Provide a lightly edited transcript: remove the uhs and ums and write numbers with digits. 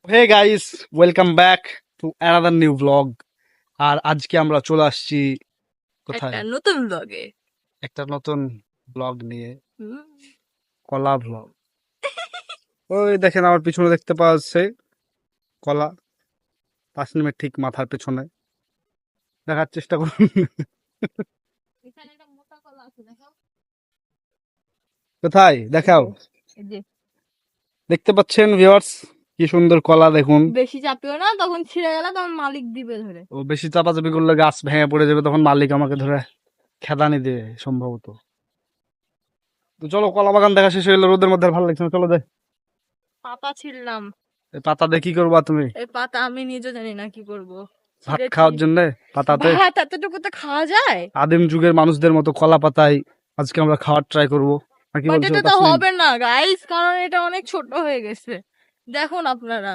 Hey guys, welcome back to another new blog. আর আজকে আমরা চলে আসছি কোথায়? একটা নতুন ব্লগে। একটা নতুন ব্লগ নিয়ে, কলা ব্লগ। ওই দেখেন আমার পিছনে দেখতে পাওয়া যাচ্ছে কলা, তাসনিমের ঠিক মাথার পেছনে। দেখার চেষ্টা করুন। এখানে একটা মোটা কলা আছে, দেখাও। কোথায় দেখাও? এই যে, দেখতে পাচ্ছেন ভিউয়ার্স, কি সুন্দর কলা দেখুন। বেশি চাপিও না, তখন ছিঁড়ে গেলে তখন মালিক দিবে ধরে। ও বেশি চাপাচাপি করলে গাছ ভেঙে পড়ে যাবে, তখন মালিক আমাকে ধরে খেদানি দেবে সম্ভবত। তো চলো, কলা বাগান দেখা শেষ হয়ে গেলো, রোদের মধ্যে আর ভালো লাগছে না, চলো যাই। পাতা ছিঁড়লাম। এই পাতা দিয়ে কি করবা তুমি? এই পাতা আমি নিজে জানি না কি করব। ভাত ছিঁড়েছি। খাওয়ার জন্য পাতাতে? ভাত এতটুকু তো খাওয়া যায়? আদিম যুগের মানুষদের মতো কলা পাতায় আজকে আমরা খাওয়ার ট্রাই করবো, নাকি বাট বলছো এটা তো তাসনিম? হবে না গাইস, কারণ এটা অনেক ছোট হয়ে গেছে। দেখুন আপনারা।